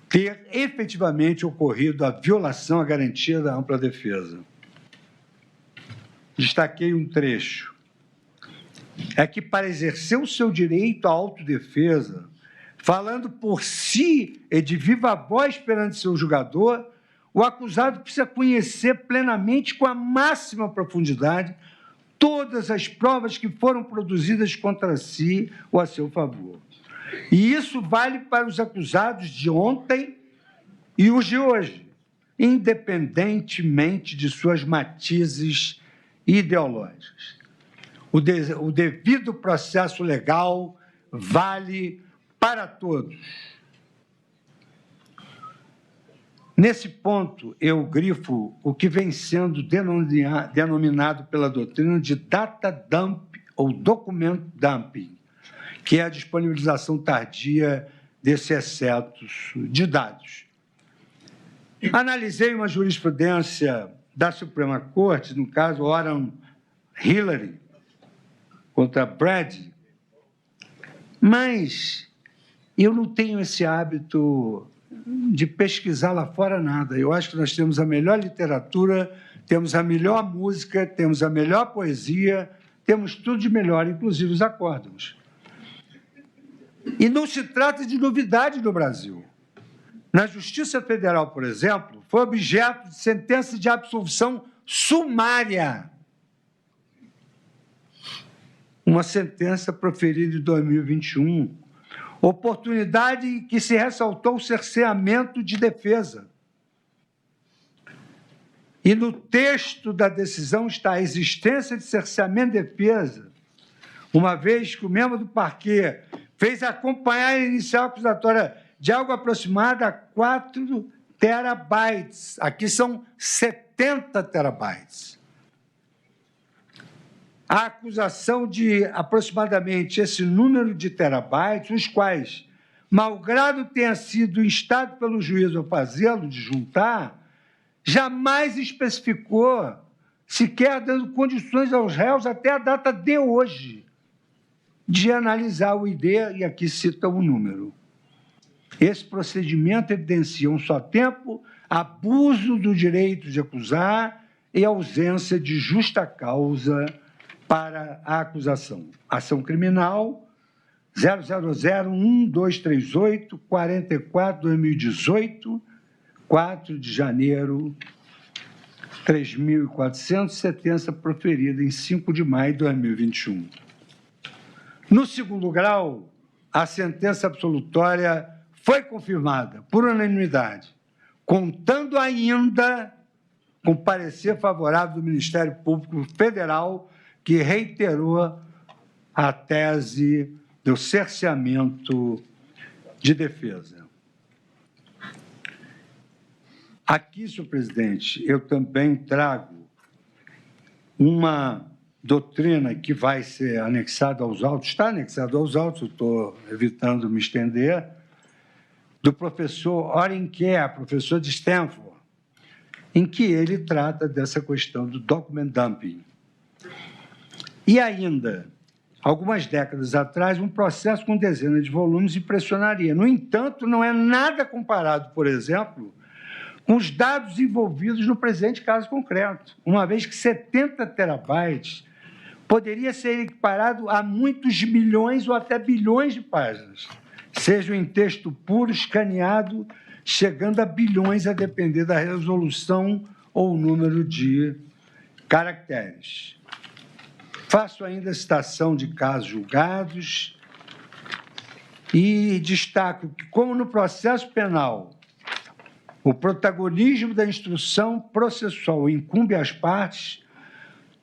ter efetivamente ocorrido a violação à garantia da ampla defesa. Destaquei um trecho. É que, para exercer o seu direito à autodefesa, falando por si e de viva voz perante seu julgador, o acusado precisa conhecer plenamente, com a máxima profundidade, todas as provas que foram produzidas contra si ou a seu favor. E isso vale para os acusados de ontem e os de hoje, independentemente de suas matizes ideológicas. O devido processo legal vale para todos. Nesse ponto, eu grifo o que vem sendo denominado pela doutrina de data dump ou document dumping, que é a disponibilização tardia desses excetos de dados. Analisei uma jurisprudência da Suprema Corte, no caso Oram Hillary contra Brad, mas eu não tenho esse hábito de pesquisar lá fora nada. Eu acho que nós temos a melhor literatura, temos a melhor música, temos a melhor poesia, temos tudo de melhor, inclusive os acórdãos. E não se trata de novidade no Brasil. na Justiça Federal, por exemplo, foi objeto de sentença de absolvição sumária. Uma sentença proferida em 2021. Oportunidade que se ressaltou o cerceamento de defesa. E no texto da decisão está a existência de cerceamento de defesa, uma vez que o membro do parquê fez acompanhar a inicial acusatória de algo aproximado a 4 terabytes. Aqui são 70 terabytes. A acusação de aproximadamente esse número de terabytes, os quais, malgrado tenha sido instado pelo juiz a fazê-lo, de juntar, jamais especificou, sequer dando condições aos réus até a data de hoje, de analisar o ID, e aqui cita o número. Esse procedimento evidencia, um só tempo, abuso do direito de acusar e ausência de justa causa para a acusação. Ação criminal 0001238 44/2018, 4 de janeiro, 3.400, sentença proferida em 5 de maio de 2021. No segundo grau, a sentença absolutória foi confirmada por unanimidade, contando ainda com parecer favorável do Ministério Público Federal, que reiterou a tese do cerceamento de defesa. Aqui, senhor presidente, eu também trago uma doutrina que vai ser anexada aos autos, está anexada aos autos, eu estou evitando me estender, do professor Oren Kerr, professor de Stanford, em que ele trata dessa questão do document dumping. E ainda, algumas décadas atrás, um processo com dezenas de volumes impressionaria. No entanto, não é nada comparado, por exemplo, com os dados envolvidos no presente caso concreto, uma vez que 70 terabytes poderia ser equiparado a muitos milhões ou até bilhões de páginas, sejam em texto puro, escaneado, chegando a bilhões, a depender da resolução ou número de caracteres. Faço ainda citação de casos julgados e destaco que, como no processo penal, o protagonismo da instrução processual incumbe às partes,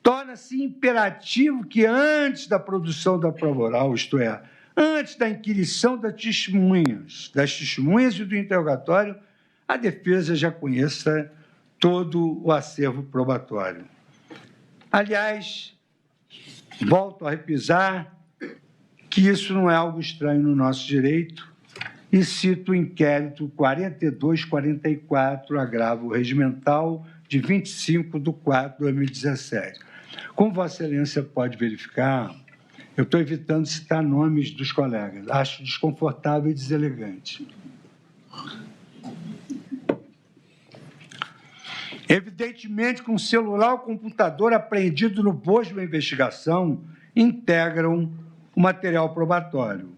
torna-se imperativo que, antes da produção da prova oral, isto é, antes da inquirição das testemunhas e do interrogatório, a defesa já conheça todo o acervo probatório. Aliás, volto a repisar que isso não é algo estranho no nosso direito, e cito o inquérito 4244, agravo regimental, de 25/4/2017. Como Vossa Excelência pode verificar, eu estou evitando citar nomes dos colegas, acho desconfortável e deselegante. Evidentemente que um celular ou computador apreendido no bojo de uma investigação integram o material probatório.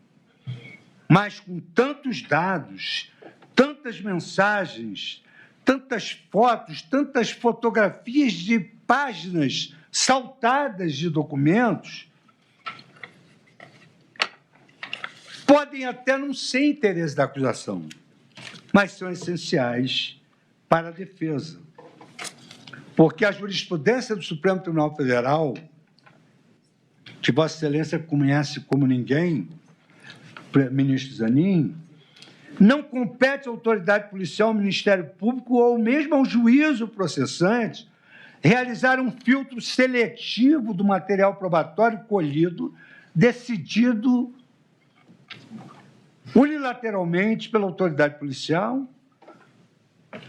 Mas com tantos dados, tantas mensagens, tantas fotos, tantas fotografias de páginas saltadas de documentos, podem até não ser interesse da acusação, mas são essenciais para a defesa. Porque a jurisprudência do Supremo Tribunal Federal, que Vossa Excelência conhece como ninguém, ministro Zanin, não compete à autoridade policial, ao Ministério Público ou mesmo ao juízo processante realizar um filtro seletivo do material probatório colhido, decidido unilateralmente pela autoridade policial,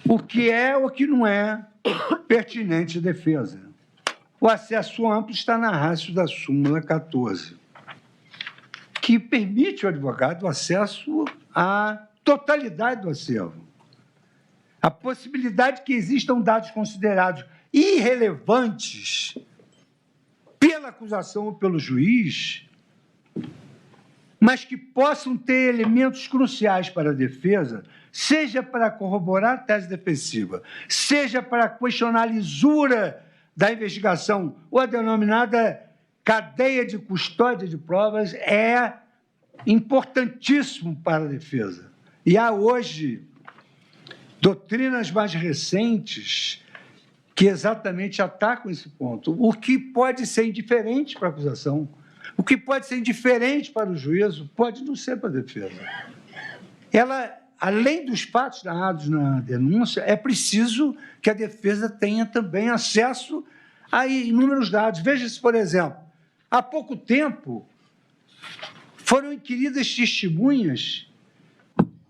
o que é ou o que não é pertinente à defesa. O acesso amplo está na ratio da súmula 14, que permite ao advogado o acesso à totalidade do acervo. A possibilidade que existam dados considerados irrelevantes pela acusação ou pelo juiz mas que possam ter elementos cruciais para a defesa, seja para corroborar a tese defensiva, seja para questionar a lisura da investigação ou a denominada cadeia de custódia de provas, é importantíssimo para a defesa. E há hoje doutrinas mais recentes que exatamente atacam esse ponto. O que pode ser indiferente para a acusação, o que pode ser indiferente para o juízo, pode não ser para a defesa. Ela, além dos fatos narrados na denúncia, é preciso que a defesa tenha também acesso a inúmeros dados. Veja-se, por exemplo, há pouco tempo foram inquiridas testemunhas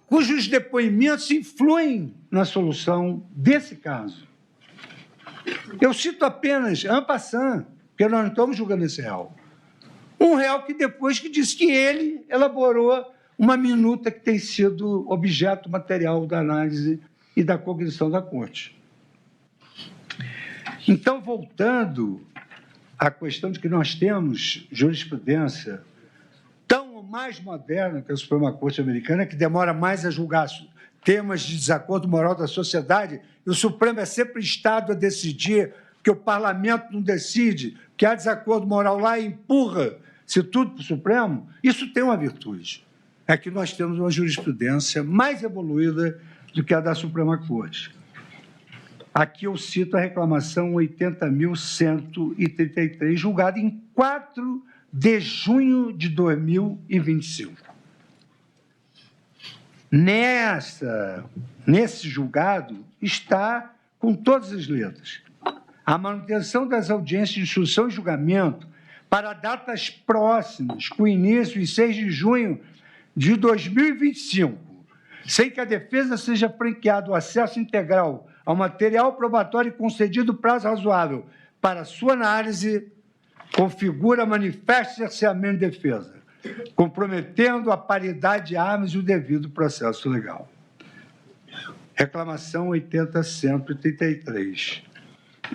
cujos depoimentos influem na solução desse caso. Eu cito apenas, en passant, porque nós não estamos julgando esse réu. Um réu que depois que disse que ele elaborou uma minuta que tem sido objeto material da análise e da cognição da Corte. Então, voltando à questão de que nós temos jurisprudência tão mais moderna que a Suprema Corte Americana, que demora mais a julgar temas de desacordo moral da sociedade, e o Supremo é sempre Estado a decidir, porque o Parlamento não decide, que há desacordo moral lá e empurra-se tudo para o Supremo. Isso tem uma virtude, é que nós temos uma jurisprudência mais evoluída do que a da Suprema Corte. Aqui eu cito a reclamação 80.133, julgada em 4 de junho de 2025. Nesse julgado está, com todas as letras, a manutenção das audiências de instrução e julgamento para datas próximas, com início em 6 de junho de 2025, sem que a defesa seja franqueado o acesso integral ao material probatório e concedido prazo razoável para sua análise, configura manifesto cerceamento de defesa, comprometendo a paridade de armas e o devido processo legal. Reclamação 80.133.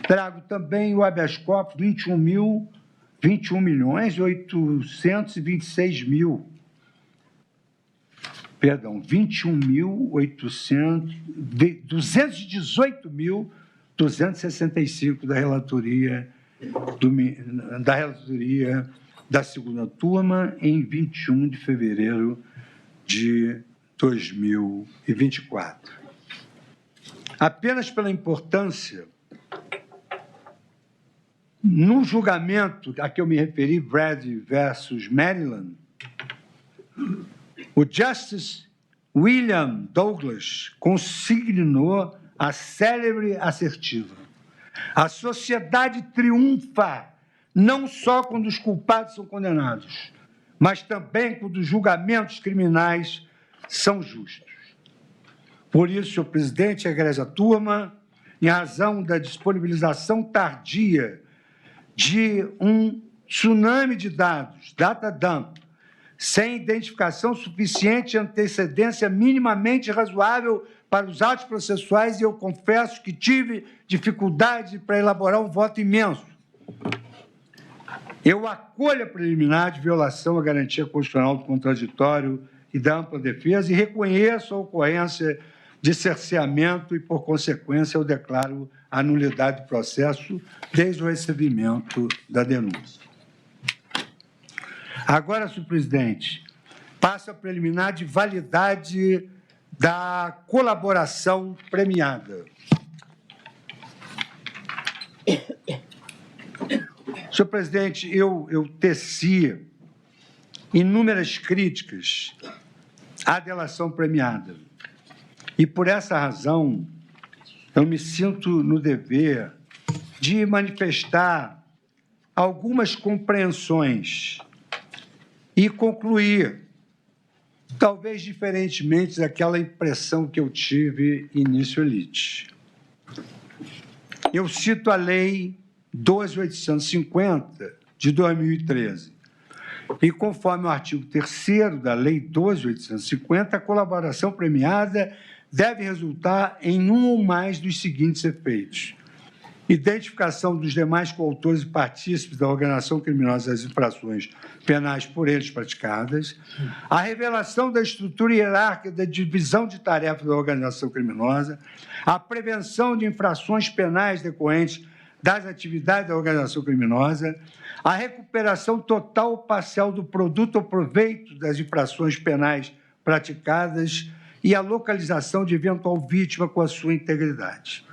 Trago também o habeas corpus 218.265 da relatoria da segunda turma, em 21 de fevereiro de 2024. Apenas pela importância, no julgamento a que eu me referi, Brady versus Maryland, o Justice William Douglas consignou a célebre assertiva: a sociedade triunfa não só quando os culpados são condenados, mas também quando os julgamentos criminais são justos. Por isso, senhor presidente, a egrégia turma, em razão da disponibilização tardia de um tsunami de dados, data dump, sem identificação suficiente e antecedência minimamente razoável para os atos processuais, e eu confesso que tive dificuldade para elaborar um voto imenso. Eu acolho a preliminar de violação à garantia constitucional do contraditório e da ampla defesa e reconheço a ocorrência de cerceamento e, por consequência, eu declaro a nulidade do processo desde o recebimento da denúncia. Agora, senhor presidente, passo a preliminar de validade da colaboração premiada. Senhor presidente, eu teci inúmeras críticas à delação premiada. E, por essa razão, eu me sinto no dever de manifestar algumas compreensões e concluir, talvez diferentemente daquela impressão que eu tive início elite. Eu cito a Lei 12.850, de 2013. E, conforme o artigo 3º da Lei 12.850, a colaboração premiada deve resultar em um ou mais dos seguintes efeitos: identificação dos demais coautores e partícipes da organização criminosa das infrações penais por eles praticadas, a revelação da estrutura hierárquica da divisão de tarefas da organização criminosa, a prevenção de infrações penais decorrentes das atividades da organização criminosa, a recuperação total ou parcial do produto ou proveito das infrações penais praticadas e a localização de eventual vítima com a sua integridade.